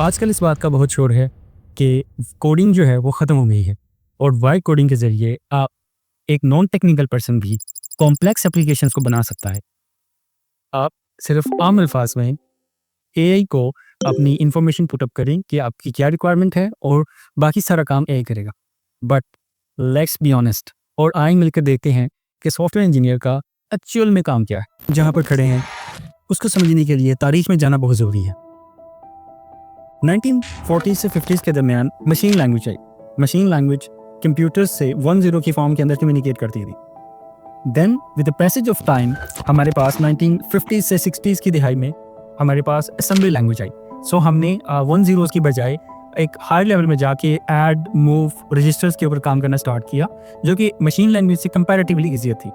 आजकल इस बात का बहुत शोर है कि कोडिंग जो है वो ख़त्म हो गई है और वाइब कोडिंग के ज़रिए आप एक नॉन टेक्निकल पर्सन भी कॉम्प्लेक्स एप्लीकेशंस को बना सकता है। आप सिर्फ आम अल्फाज में एआई को अपनी इंफॉर्मेशन पुटअप करें कि आपकी क्या रिक्वायरमेंट है और बाकी सारा काम एआई करेगा। बट लेट्स बी ऑनेस्ट और आइए मिलकर देखते हैं कि सॉफ्टवेयर इंजीनियर का एक्चुअल में काम क्या है। जहाँ पर खड़े हैं उसको समझने के लिए तारीख में जाना बहुत ज़रूरी है। 1940 से 50s के दरमियान मशीन लैंग्वेज आई। मशीन लैंग्वेज कंप्यूटर्स से 1-0 की फॉर्म के अंदर कम्युनिकेट करती थी। Then with the passage of time हमारे पास 1950s से 60s की दिहाई में हमारे पास असेंबली लैंग्वेज आई। सो हमने 1 0 की बजाय एक हायर लेवल में जाके ऐड मूव रजिस्टर्स के ऊपर काम करना स्टार्ट किया, जो कि मशीन लैंग्वेज से कंपैरेटिवली ईजियर थी।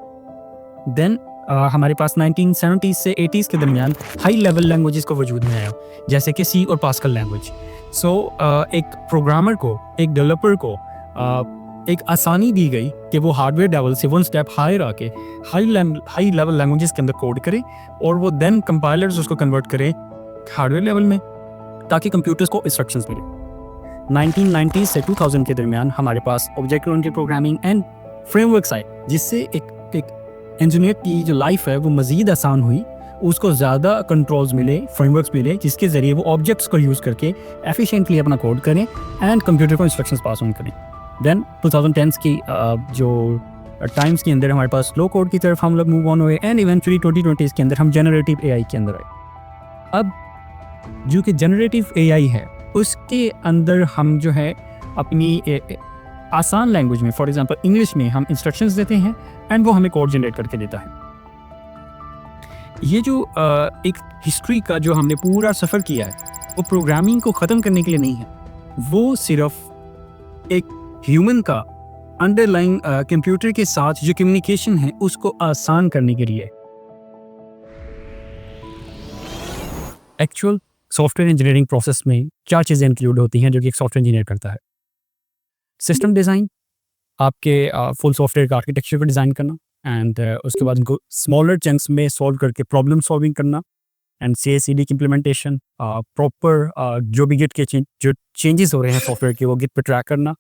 देन हमारे पास 1970s से 80s के दरमियान हाई लेवल लैंग्वेजेस को वजूद में आया, जैसे कि सी और पास्कल लैंग्वेज। सो एक प्रोग्रामर को, एक डेवलपर को एक आसानी दी गई कि वो हार्डवेयर लेवल से 1 स्टेप हायर आके हाई लेवल लैंग्वेजेस के अंदर कोड करे और वो देन कंपाइलर्स उसको कन्वर्ट करें हार्डवेयर लेवल में, ताकि कंप्यूटर्स को इंस्ट्रक्शंस मिले। 1990s से 2000 के दरमियान हमारे पास object oriented programming and frameworks आए, जिससे एक इंजीनियर की जो लाइफ है वो मज़ीद आसान हुई। उसको ज़्यादा कंट्रोल्स मिले, फ्रेमवर्क्स मिले, जिसके ज़रिए वो ऑब्जेक्ट्स को यूज़ करके एफिशिएंटली अपना कोड करें एंड कंप्यूटर को इंस्ट्रक्शंस पास ऑन करें। देन 2010s की जो टाइम्स के अंदर हमारे पास लो कोड की तरफ हम लोग मूव ऑन हुए एंड इवेंचुअली 2020s के अंदर हम जनरेटिव एआई के अंदर आए। अब जो कि जनरेटिव एआई है उसके अंदर हम जो है अपनी आसान लैंग्वेज में, फॉर एग्जांपल इंग्लिश में हम इंस्ट्रक्शंस देते हैं एंड वो हमें कोड जनरेट करके देता है। ये जो एक हिस्ट्री का जो हमने पूरा सफ़र किया है वो प्रोग्रामिंग को ख़त्म करने के लिए नहीं है, वो सिर्फ एक ह्यूमन का अंडरलाइंग कंप्यूटर के साथ जो कम्युनिकेशन है उसको आसान करने के लिए। एक्चुअल सॉफ्टवेयर इंजीनियरिंग प्रोसेस में क्या चीज़ें इंक्लूड होती हैं जो कि एक सॉफ्टवेयर इंजीनियर करता है? सिस्टम डिज़ाइन, आपके फुल सॉफ्टवेयर का आर्किटेक्चर को डिज़ाइन करना एंड उसके बाद उनको स्मॉलर चंक्स में सॉल्व करके प्रॉब्लम सॉल्विंग करना एंड CI/CD की इम्प्लीमेंटेशन, प्रॉपर जो भी गिट के जो चेंजेस हो रहे हैं सॉफ्टवेयर के वो गिट पे ट्रैक करना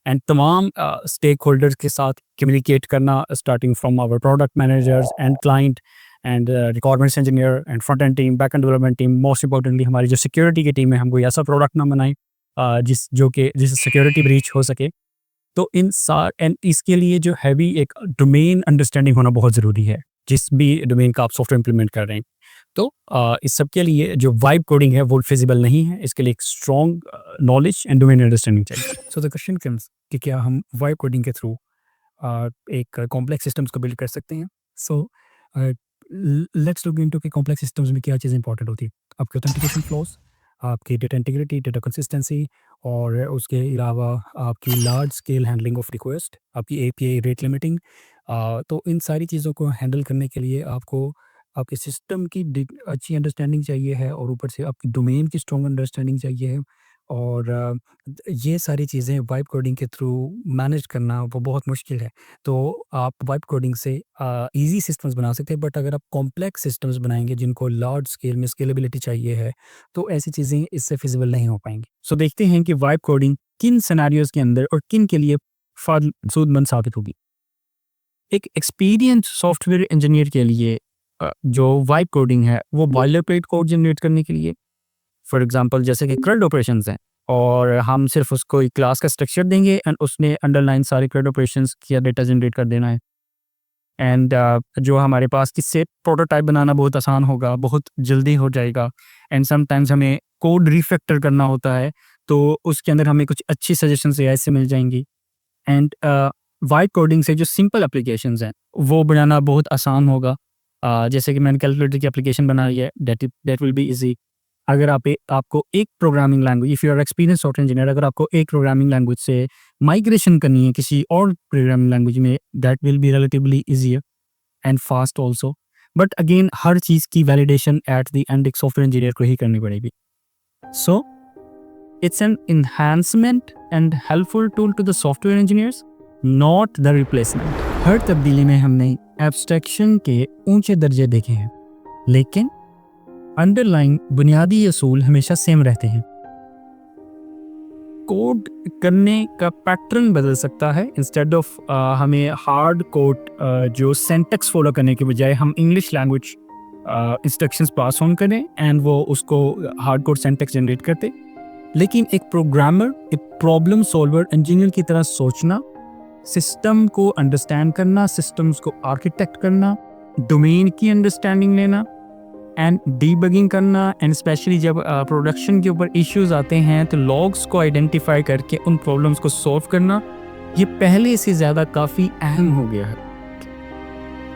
एंड तमाम स्टेक होल्डर्स के साथ कम्युनिकेट करना, starting from our product managers and client and requirements engineer and front end team, back end development team. Most importantly हमारी जो सिक्योरिटी की टीम है, हम कोई ऐसा प्रोडक्ट ना बनाएं जिससे सिक्योरिटी ब्रीच हो सके। तो एंड इसके लिए जो हैवी एक डोमेन अंडरस्टैंडिंग होना बहुत ज़रूरी है, जिस भी डोमेन का आप सॉफ्टवेयर इंप्लीमेंट कर रहे हैं। तो इस सब के लिए जो वाइब कोडिंग है वो फिजिबल नहीं है, इसके लिए एक strong knowledge and domain understanding चाहिए। सो द क्वेश्चन कम्स कि क्या हम वाइब कोडिंग के थ्रू एक कॉम्प्लेक्स सिस्टम्स को बिल्ड कर सकते हैं? सो लेट्स लुक इनटू कि कॉम्प्लेक्स सिस्टम्स में क्या चीज़ इंपॉर्टेंट होती है। आपके ऑथेंटिकेशन फ्लोज, आपकी डेटा इंटीग्रिटी, डेटा कंसिस्टेंसी और उसके अलावा आपकी large scale handling of request, आपकी API रेट लिमिटिंग। तो इन सारी चीज़ों को हैंडल करने के लिए आपको आपके सिस्टम की अच्छी अंडरस्टैंडिंग चाहिए है और ऊपर से आपकी डोमेन की स्ट्रॉन्ग अंडरस्टैंडिंग चाहिए है। और ये सारी चीज़ें वाइब कोडिंग के थ्रू मैनेज करना वो बहुत मुश्किल है। तो आप वाइब कोडिंग से इजी सिस्टम्स बना सकते हैं, बट अगर आप कॉम्प्लेक्स सिस्टम्स बनाएंगे जिनको लार्ज स्केल में स्केलेबिलिटी चाहिए है, तो ऐसी चीज़ें इससे फिजिबल नहीं हो पाएंगी। सो देखते हैं कि वाइब कोडिंग किन सिनेरियोज के अंदर और किन के लिए फायदेमंद साबित होगी। एक एक्सपीरियंस सॉफ्टवेयर इंजीनियर के लिए जो वाइब कोडिंग है वो बॉयलरप्लेट कोड जनरेट करने के लिए, फॉर एग्जांपल जैसे कि CRUD ऑपरेशंस हैं और हम सिर्फ उसको एक क्लास का स्ट्रक्चर देंगे एंड उसने अंडरलाइन सारे CRUD ऑपरेशंस किया डेटा जनरेट कर देना है। एंड जो हमारे पास इससे प्रोटोटाइप बनाना बहुत आसान होगा, बहुत जल्दी हो जाएगा। एंड समटाइम्स हमें कोड रिफैक्टर करना होता है तो उसके अंदर हमें कुछ अच्छी सजेशंस AI से मिल जाएंगी। एंड वाइब कोडिंग से जो सिंपल एप्लीकेशंस हैं वो बनाना बहुत आसान होगा। जैसे कि मैंने कैलकुलेटर की एप्लीकेशन बनाई है, दैट विल बी इजी। अगर आपको एक programming language, if you are experience software engineer, अगर आपको एक प्रोग्रामिंग लैंग्वेज से माइग्रेशन करनी है किसी और प्रोग्रामिंग लैंग्वेज में, that will be relatively easier and fast also. But again हर चीज़ की वैलिडेशन एट द एंड एक सॉफ्टवेयर इंजीनियर को ही करनी पड़ेगी। So it's an enhancement and helpful tool to the software engineers, not the replacement। हर तब्दीली में हमने एब्स्ट्रैक्शन के ऊंचे दर्जे देखे हैं, लेकिन अंडरलाइन बुनियादी असूल हमेशा सेम रहते हैं। कोड करने का पैटर्न बदल सकता है। इंस्टेड ऑफ हमें हार्ड कोड जो सिंटैक्स फॉलो करने के बजाय हम English language instructions pass on करें एंड वो उसको हार्ड कोड सिंटैक्स जनरेट करते। लेकिन एक प्रोग्रामर, एक प्रॉब्लम सॉल्वर, इंजीनियर की तरह सोचना, सिस्टम को अंडरस्टैंड करना, सिस्टम्स को आर्किटेक्ट करना, डोमेन की अंडरस्टैंडिंग लेना एंड डीबगिंग करना, एंड स्पेशली जब प्रोडक्शन के ऊपर इश्यूज आते हैं तो लॉग्स को आइडेंटिफाई करके उन प्रॉब्लम्स को सॉल्व करना, ये पहले से ज़्यादा काफ़ी अहम हो गया है।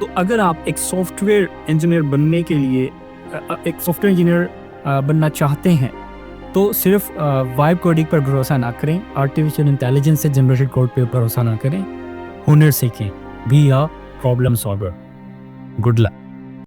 तो अगर आप एक सॉफ्टवेयर इंजीनियर बनने के लिए एक सॉफ्टवेयर इंजीनियर बनना चाहते हैं तो सिर्फ वाइब कोडिंग पर भरोसा ना करें, आर्टिफिशियल इंटेलिजेंस से जनरेटेड कोड पे भरोसा ना करें, हुनर सीखें, be a problem solver. Good luck.